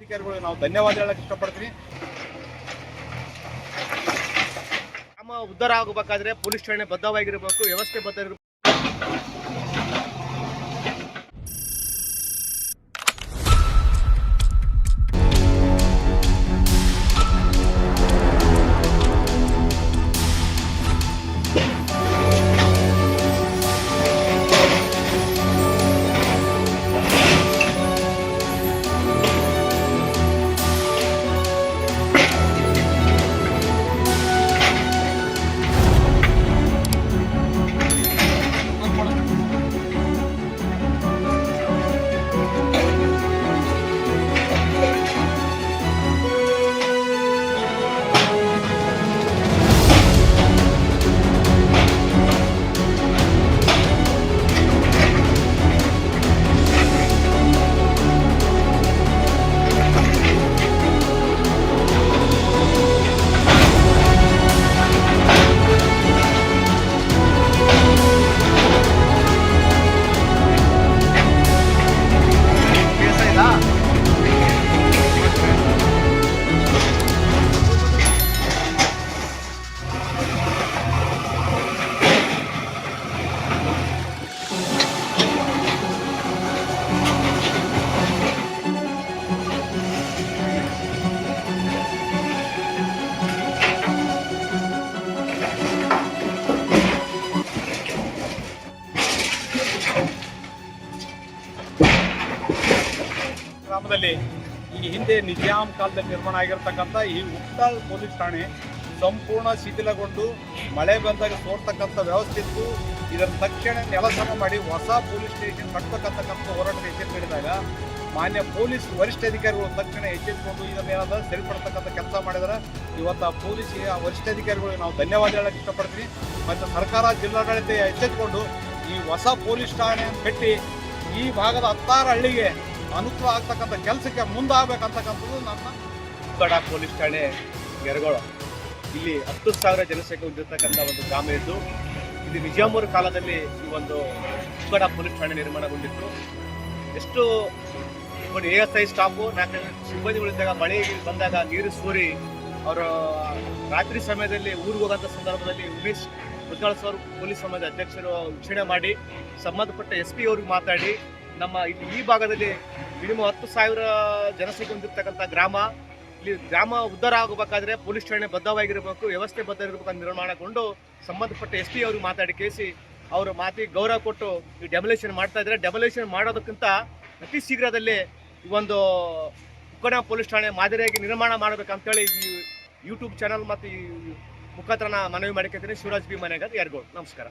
ಅಧಿಕಾರಿಗಳು ನಾವು ಧನ್ಯವಾದ ಹೇಳಕ್ಕೆ ಇಷ್ಟಪಡ್ತೀನಿ. ಗ್ರಾಮ ಉದ್ಧಾರ ಆಗಬೇಕಾದ್ರೆ ಪೊಲೀಸ್ ಠಾಣೆ ಬದ್ಧವಾಗಿರಬೇಕು, ವ್ಯವಸ್ಥೆ ಬದ್ಧ ಇರಬೇಕು. ಗ್ರಾಮದಲ್ಲಿ ಈ ಹಿಂದೆ ನಿಜಾಮ್ ಕಾಲದಲ್ಲಿ ನಿರ್ಮಾಣ ಆಗಿರತಕ್ಕಂಥ ಈ ಉಪ್ಟಾಳ್ ಪೊಲೀಸ್ ಠಾಣೆ ಸಂಪೂರ್ಣ ಶಿಥಿಲಗೊಂಡು ಮಳೆ ಬಂದಾಗ ಸೋರ್ತಕ್ಕಂಥ ವ್ಯವಸ್ಥೆ ಇತ್ತು. ಇದರ ತಕ್ಷಣ ನೆಲಸಮ ಮಾಡಿ ಹೊಸ ಪೊಲೀಸ್ ಸ್ಟೇಷನ್ ಕಟ್ಟತಕ್ಕಂಥ ಹೋರಾಟದ ಎಚ್ಚರಿಕೆ ನೀಡಿದಾಗ ಮಾನ್ಯ ಪೊಲೀಸ್ ವರಿಷ್ಠಾಧಿಕಾರಿಗಳು ತಕ್ಷಣ ಎಚ್ಚೆತ್ತುಕೊಂಡು ಇದನ್ನೇನಾದ್ರೂ ಸರಿಪಡ್ತಕ್ಕಂಥ ಕೆಲಸ ಮಾಡಿದರೆ ಇವತ್ತು ಪೊಲೀಸ್ ವರಿಷ್ಠಾಧಿಕಾರಿಗಳಿಗೆ ನಾವು ಧನ್ಯವಾದ ಹೇಳಕ್ಕೆ ಇಷ್ಟಪಡ್ತೀನಿ. ಮತ್ತು ಸರ್ಕಾರ ಜಿಲ್ಲಾಡಳಿತ ಎಚ್ಚೆತ್ತುಕೊಂಡು ಈ ಹೊಸ ಪೊಲೀಸ್ ಠಾಣೆ ಕಟ್ಟಿ ಈ ಭಾಗದ 16 ಹಳ್ಳಿಗೆ ಅನುಕೂಲ ಆಗ್ತಕ್ಕಂಥ ಕೆಲಸಕ್ಕೆ ಮುಂದಾಗಬೇಕಂತಕ್ಕಂಥದ್ದು ನನ್ನ ಉಕ್ಕಡ ಪೊಲೀಸ್ ಠಾಣೆ ಗೆರಗೋಳ. ಇಲ್ಲಿ 10,000 ಜನಸಂಖ್ಯೆ ಹೊಂದಿರತಕ್ಕಂಥ ಒಂದು ಗ್ರಾಮ ಇದ್ದು, ಇದು ನಿಜಾಮರ ಕಾಲದಲ್ಲಿ ಈ ಒಂದು ಉಕ್ಕಡ ಪೊಲೀಸ್ ಠಾಣೆ ನಿರ್ಮಾಣಗೊಂಡಿತ್ತು. ಎಷ್ಟು ASI ಸ್ಟಾಫು 4 ಸಿಬ್ಬಂದಿಗಳಿದ್ದಾಗ ಮಳೆ ಬಂದಾಗ ನೀರು ಸೋರಿ ಅವರು ರಾತ್ರಿ ಸಮಯದಲ್ಲಿ ಊರಿಗೆ ಹೋಗೋಂಥ ಸಂದರ್ಭದಲ್ಲಿ ಉಮೇಶ್ ಮುದ್ದಾಳ್ ಸರ್ ಪೊಲೀಸ್ ಸಮಾಜದ ಅಧ್ಯಕ್ಷರು ವೀಕ್ಷಣೆ ಮಾಡಿ ಸಂಬಂಧಪಟ್ಟ SP ಅವ್ರಿಗೆ ಮಾತಾಡಿ ನಮ್ಮ ಇಲ್ಲಿ ಈ ಭಾಗದಲ್ಲಿ ಮಿನಿಮಮ್ 10,000 ಜನಸಂಖ್ಯೆ ಹೊಂದಿರತಕ್ಕಂಥ ಗ್ರಾಮ, ಇಲ್ಲಿ ಗ್ರಾಮ ಉದ್ಧಾರ ಆಗಬೇಕಾದ್ರೆ ಪೊಲೀಸ್ ಠಾಣೆ ಬದ್ಧವಾಗಿರಬೇಕು, ವ್ಯವಸ್ಥೆ ಬದ್ಧ ಇರಬೇಕು ಅಂತ ನಿರ್ಮಾಣಗೊಂಡು ಸಂಬಂಧಪಟ್ಟ SP ಅವ್ರಿಗೆ ಮಾತಾಡಿ ಕೇಸಿ ಅವರು ಮಾತಿಗೆ ಗೌರವ ಕೊಟ್ಟು ಈ ಡೆಮೊಲೇಷನ್ ಮಾಡ್ತಾ ಇದ್ದಾರೆ. ಡೆಮೊಲೇಷನ್ ಮಾಡೋದಕ್ಕಿಂತ ಅತಿ ಶೀಘ್ರದಲ್ಲಿ ಈ ಒಂದು ಉಕ್ಕಡ ಪೊಲೀಸ್ ಠಾಣೆ ಮಾದರಿಯಾಗಿ ನಿರ್ಮಾಣ ಮಾಡಬೇಕಂತೇಳಿ ಈ ಯೂಟ್ಯೂಬ್ ಚಾನಲ್ ಮತ್ತು ಈ ಮುಖಾಂತರ ಮನವಿ ಮಾಡಿಕೊಳ್ತೀನಿ. ಶಿವರಾಜ್ ಬಿ ಮನೆಗಾದ ಯಾರ್ಗೋಡ್. ನಮಸ್ಕಾರ.